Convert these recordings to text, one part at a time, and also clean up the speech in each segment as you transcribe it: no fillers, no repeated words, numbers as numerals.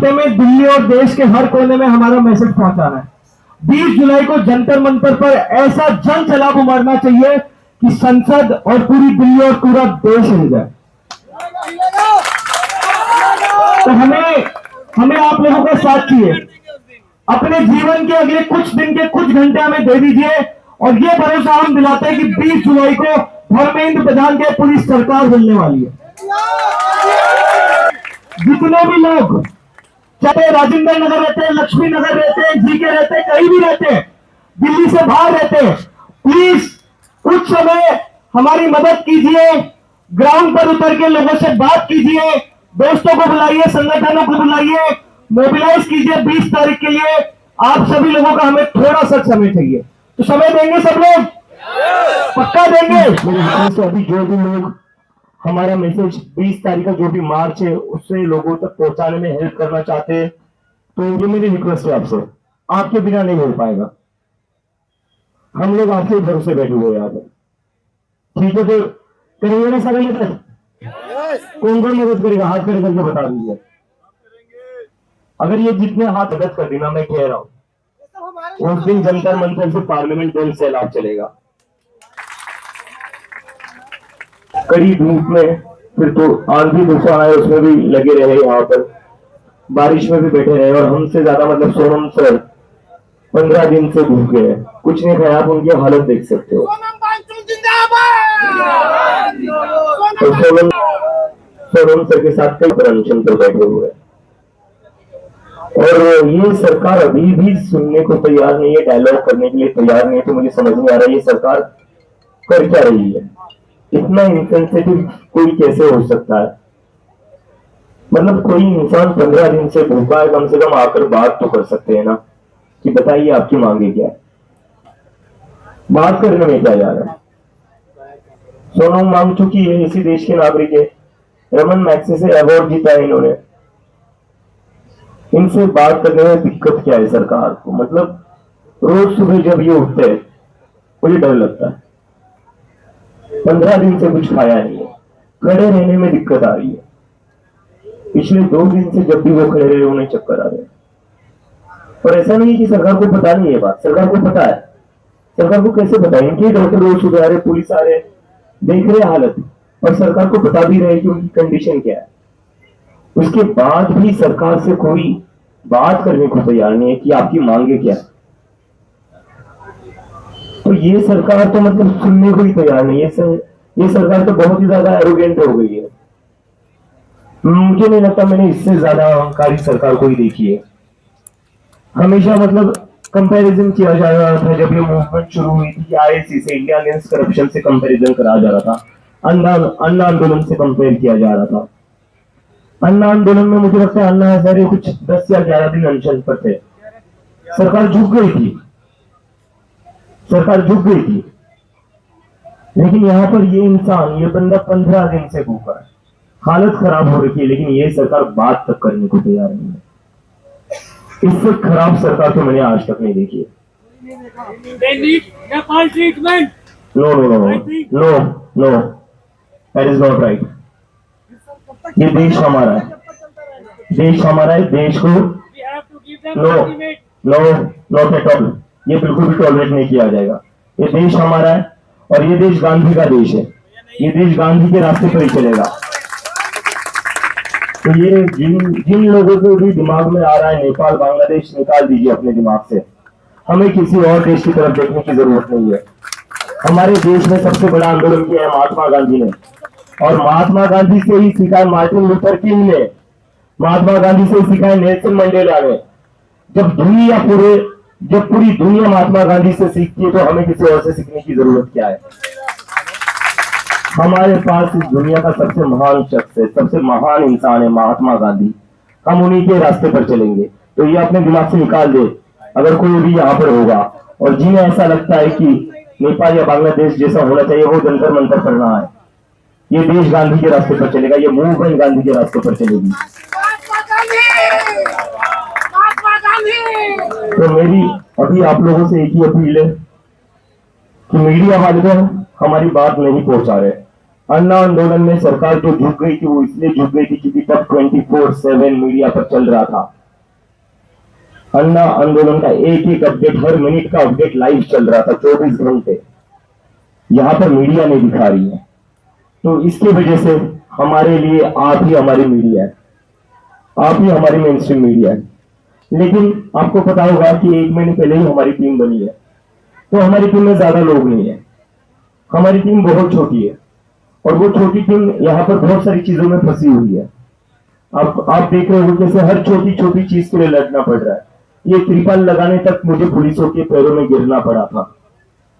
घंटे में दिल्ली और देश के हर कोने में हमारा मैसेज पहुंचाना है। 20 जुलाई को जंतर मंतर पर ऐसा जन सैलाब उमड़ना चाहिए कि संसद और पूरी दिल्ली और पूरा देश हिल जाए। तो हमें आप लोगों का साथ चाहिए। अपने जीवन के अगले कुछ दिन के कुछ घंटे हमें दे दीजिए और ये भरोसा हम दिलाते हैं कि 20 जुलाई को धर्मेंद्र प्रधान के पूरी सरकार बनने वाली है। जितने भी लोग चाहे राजेंद्र नगर रहते हैं, लक्ष्मी नगर रहते हैं, जीके रहते हैं, कहीं भी रहते हैं, दिल्ली से बाहर रहते हैं, प्लीज कुछ समय हमारी मदद कीजिए। ग्राउंड पर उतर के लोगों से बात कीजिए, दोस्तों को बुलाइए, संगठनों को बुलाइए, मोबिलाइज कीजिए। 20 तारीख के लिए आप सभी लोगों का हमें थोड़ा सा समय चाहिए। तो समय देंगे सब लोग? पक्का देंगे? अभी जो भी लोग हमारा मैसेज 20 तारीख का जो भी मार्च है उससे लोगों तक पहुंचाने में हेल्प करना चाहते हैं, तो ये मेरी रिक्वेस्ट है आपसे, आपके बिना नहीं हो पाएगा। हम लोग आपके भरोसे बैठे हुए यहाँ पर, ठीक है? तो करेंगे ना सारे मदद? कौन कौन मदद करेगा? हाथ खड़े करके बता दीजिए। अगर ये जितने हाथ मदद कर देना, मैं कह रहा हूं उस दिन जंतर मंतर से पार्लियामेंट जन सैलाब चलेगा। कड़ी धूप में फिर तो आंधी तूफान आए उसमें भी लगे रहे, यहाँ पर बारिश में भी बैठे रहे, और हमसे ज्यादा मतलब सोनम सर 15 दिन से भूखे हैं, कुछ नहीं खाया। आप उनकी हालत देख सकते हो। तो सोनम सर के साथ कई अनशन पर बैठे हुए हैं और ये सरकार अभी भी सुनने को तैयार नहीं है, डायलॉग करने के लिए तैयार नहीं है। तो मुझे समझ नहीं आ रहा है ये सरकार कर क्या रही है। इतना इंसेंसिटिव कोई कैसे हो सकता है? मतलब कोई इंसान 15 दिन से भूखा है, कम से कम आकर बात तो कर सकते हैं ना कि बताइए आपकी मांगे क्या है। बात करने में क्या जा रहा है? सोनम मांग चुकी है, इसी देश के नागरिक है, रमन मैग्सेसे से अवार्ड जीता है इन्होंने। इनसे बात करने में दिक्कत क्या है सरकार को? मतलब रोज सुबह जब ये उठते हैं मुझे डर लगता है। 15 दिन से कुछ खाया नहीं है, खड़े रहने में दिक्कत आ रही है। पिछले 2 दिन से जब भी वो खड़े रहे उन्हें चक्कर आ रहे हैं। और ऐसा नहीं है कि सरकार को पता नहीं है बात, सरकार को पता है। सरकार को कैसे पता है? इनके डॉक्टर रोज सुबह आ रहे, पुलिस आ रहे, देख रहे हालत, और सरकार को बता भी रहे कि उनकी कंडीशन क्या है। उसके बाद भी सरकार से कोई बात करने को तैयार नहीं है कि आपकी मांगे क्या है। तो ये सरकार तो मतलब सुनने को ही तैयार नहीं है। ये सरकार तो बहुत ही ज्यादा एरोगेंट हो गई है। मुझे नहीं लगता मैंने इससे ज्यादा अहंकारी सरकार को ही देखी है। हमेशा मतलब कंपैरिजन किया जा रहा था, जब ये मूवमेंट शुरू हुई थी आईएसी से, इंडिया अगेंस्ट करप्शन से कंपैरिजन करा जा रहा था, अन्ना आंदोलन से कंपेयर किया जा रहा था। अन्ना आंदोलन में मुझे लगता है अन्ना हजारे कुछ 10 या 11 दिन अनशन पर थे, सरकार झुक गई थी, सरकार झुक गई थी। लेकिन यहाँ पर ये इंसान, ये बंदा 15 दिन से भूखा है, हालत खराब हो रही है, लेकिन ये सरकार बात तक करने को तैयार नहीं है। इससे खराब सरकार तो मैंने आज तक नहीं देखी है। No no no no no, that is not right. ये देश हमारा है, देश हमारा है, देश को no no not at all, ये बिल्कुल भी टॉलरेट नहीं किया जाएगा। ये देश हमारा है और ये देश गांधी का देश है। ये देश गांधी के रास्ते पर ही चलेगा। तो ये जिन लोगों को भी दिमाग में आ रहा है नेपाल बांग्लादेश, निकाल दीजिए अपने दिमाग से। हमें किसी और देश की तरफ देखने की जरूरत नहीं है। हमारे देश में सबसे बड़ा आंदोलन किया है महात्मा गांधी ने, और महात्मा गांधी से ही सीखा है मार्टिन लूथर किंग ने, महात्मा गांधी से ही सीखा है नेल्सन मंडेला ने। जब पूरी दुनिया महात्मा गांधी से सीखती है तो हमें किसी और से सीखने की जरूरत क्या है? हमारे पास इस दुनिया का सबसे महान शख्स है, सबसे महान इंसान है महात्मा गांधी। हम उन्हीं के रास्ते पर चलेंगे। तो ये अपने दिमाग से निकाल दे अगर कोई भी यहाँ पर होगा और जिन्हें ऐसा लगता है कि नेपाल या बांग्लादेश जैसा होना चाहिए, वो जंतर मंतर करना है। ये देश गांधी के रास्ते पर चलेगा, ये मूवमेंट गांधी के रास्ते पर चलेगी। तो मेरी अभी आप लोगों से एक ही अपील है कि मीडिया वाले हमारी बात नहीं पहुंचा रहे। अन्ना आंदोलन में सरकार जो झुक गई थी वो इसलिए झुक गई थी क्योंकि तब 24/7 मीडिया पर चल रहा था। अन्ना आंदोलन का एक एक अपडेट, हर मिनट का अपडेट लाइव चल रहा था 24 घंटे। यहां पर मीडिया नहीं दिखा रही है, तो इसकी वजह से हमारे लिए आप ही हमारी मीडिया है, आप ही हमारी मेन स्ट्रीम मीडिया है। लेकिन आपको पता होगा कि 1 महीने पहले ही हमारी टीम बनी है, तो हमारी टीम में ज्यादा लोग नहीं है, हमारी टीम बहुत छोटी है और वो छोटी टीम यहाँ पर बहुत सारी चीजों में फंसी हुई है। आप देख रहे हो कैसे हर छोटी छोटी चीज के लिए लड़ना पड़ रहा है। ये त्रिपाल लगाने तक मुझे पुलिसों के पैरों में गिरना पड़ा था,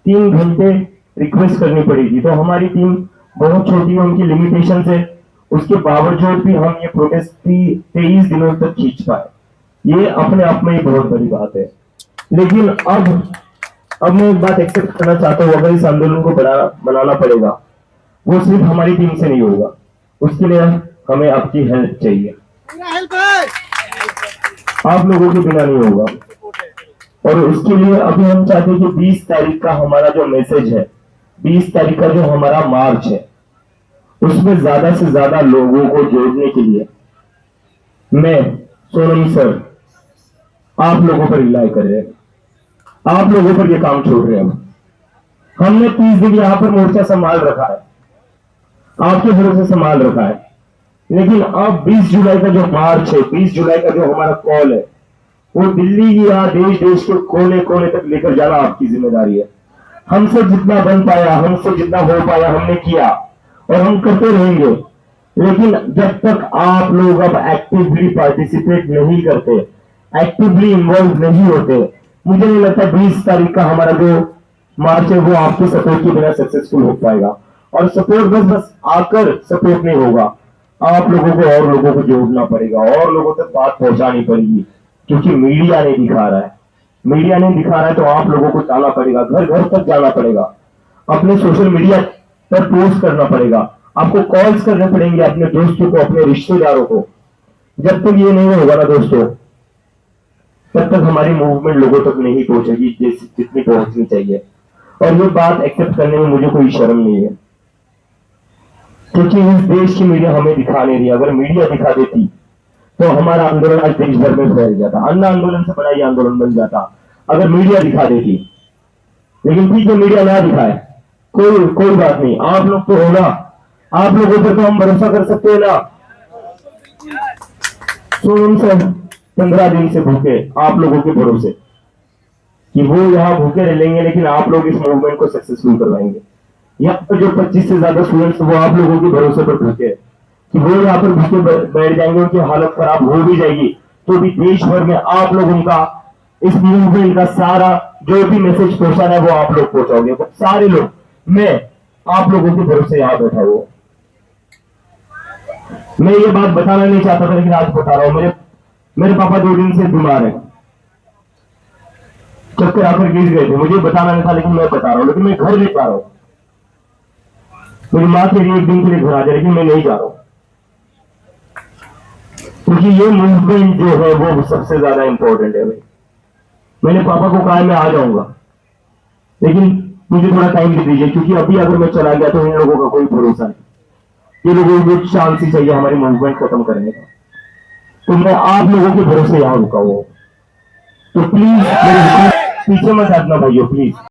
3 घंटे रिक्वेस्ट करनी पड़ी थी। तो हमारी टीम बहुत छोटी है, उनकी लिमिटेशन है, उसके बावजूद भी हम ये प्रोटेस्ट 23 दिनों तक खींच पाए। ये अपने आप में ही बहुत बड़ी बात है। लेकिन अब मैं एक बात एक्सेप्ट करना चाहता हूँ, अगर इस आंदोलन को बनाना पड़ेगा, वो सिर्फ हमारी टीम से नहीं होगा, उसके लिए हमें आपकी हेल्प चाहिए, आप लोगों के बिना नहीं होगा। और उसके लिए अभी हम चाहते हैं कि 20 तारीख का हमारा जो मैसेज है, 20 तारीख का जो हमारा मार्च है, उसमें ज्यादा से ज्यादा लोगों को जोड़ने के लिए मैं, सोनम सर, आप लोगों पर रिलाई कर रहे हैं, आप लोगों पर ये काम छोड़ रहे हैं। हमने 30 दिन यहां पर मोर्चा संभाल रखा है, आपके भरोसे संभाल रखा है, लेकिन अब 20 जुलाई का जो मार्च है, 20 जुलाई का जो हमारा कॉल है, वो दिल्ली या देश देश के कोने कोने तक लेकर जाना आपकी जिम्मेदारी है। हमसे जितना बन पाया, हमसे जितना हो पाया हमने किया और हम करते रहेंगे। लेकिन जब तक आप लोग अब एक्टिवली पार्टिसिपेट नहीं करते, एक्टिवली इन्वॉल्व नहीं होते, मुझे नहीं लगता 20 तारीख का हमारा जो मार्च है वो आपके सपोर्ट के बिना सक्सेसफुल हो पाएगा। और सपोर्ट बस आकर सपोर्ट नहीं होगा, आप लोगों को और लोगों को जोड़ना पड़ेगा और लोगों तक बात पहुंचानी पड़ेगी, क्योंकि मीडिया नहीं दिखा रहा है। मीडिया नहीं दिखा रहा है तो आप लोगों को जाना पड़ेगा, घर घर तक जाना पड़ेगा, अपने सोशल मीडिया पर पोस्ट करना पड़ेगा, आपको कॉल्स करने पड़ेंगे अपने दोस्तों को, अपने रिश्तेदारों को। जब तक ये नहीं होगा ना दोस्तों, तब तक हमारी मूवमेंट लोगों तक नहीं पहुंचेगी जितनी पहुंचनी चाहिए। और ये बात एक्सेप्ट करने में मुझे कोई शर्म नहीं है, क्योंकि इस देश की मीडिया हमें दिखा नहीं रही। अगर मीडिया दिखा देती तो हमारा आंदोलन आज देश भर में फैल जाता, अन्ना आंदोलन से बड़ा ये आंदोलन बन जाता अगर मीडिया दिखा देती। लेकिन ठीक है, मीडिया ना दिखाए, कोई बात नहीं, आप लोग तो हो ना, आप लोगों पर तो हम भरोसा कर सकते हैं ना। तो उनसे 15 दिन से भूखे आप लोगों के भरोसे कि वो यहाँ भूखे रह लेंगे, लेकिन आप लोग इस मूवमेंट को सक्सेसफुल करवाएंगे। यहाँ पर जो 25 से ज्यादा स्टूडेंट्स वो आप लोगों के भरोसे पर भूखे कि वो यहाँ पर भूखे बैठ जाएंगे, उनकी हालत खराब हो भी जाएगी, तो भी देश भर में आप लोग उनका इस मूवमेंट का सारा जो भी मैसेज पहुंचाना है वो आप लोग पहुंचाओगे, सारे लोग। मैं आप लोगों के भरोसे यहाँ बैठा हुआ, मैं ये बात बताना नहीं चाहता था, लेकिन आज बता रहा हूं। मेरे पापा 2 दिन से बीमार है, चक्कर आकर गिर गए थे, मुझे बताना नहीं था लेकिन मैं बता रहा हूं। लेकिन मैं घर नहीं जा रहा हूं, मेरी माँ के लिए 1 दिन के लिए घर आ जाए, लेकिन मैं नहीं जा रहा हूं, क्योंकि ये मूवमेंट जो है वो सबसे ज्यादा इंपॉर्टेंट है भाई। मैंने पापा को कहा मैं आ जाऊंगा, लेकिन मुझे थोड़ा टाइम दे दीजिए, क्योंकि अभी अगर मैं चला गया तो इन लोगों का कोई भरोसा नहीं, ये लोगों को चांस ही चाहिए हमारी मूवमेंट खत्म करने का। तो मैं आप लोगों के भरोसे यहां रुका हुआ हूं, तो प्लीज मेरे पीछे मत हटना भाइयों, प्लीज।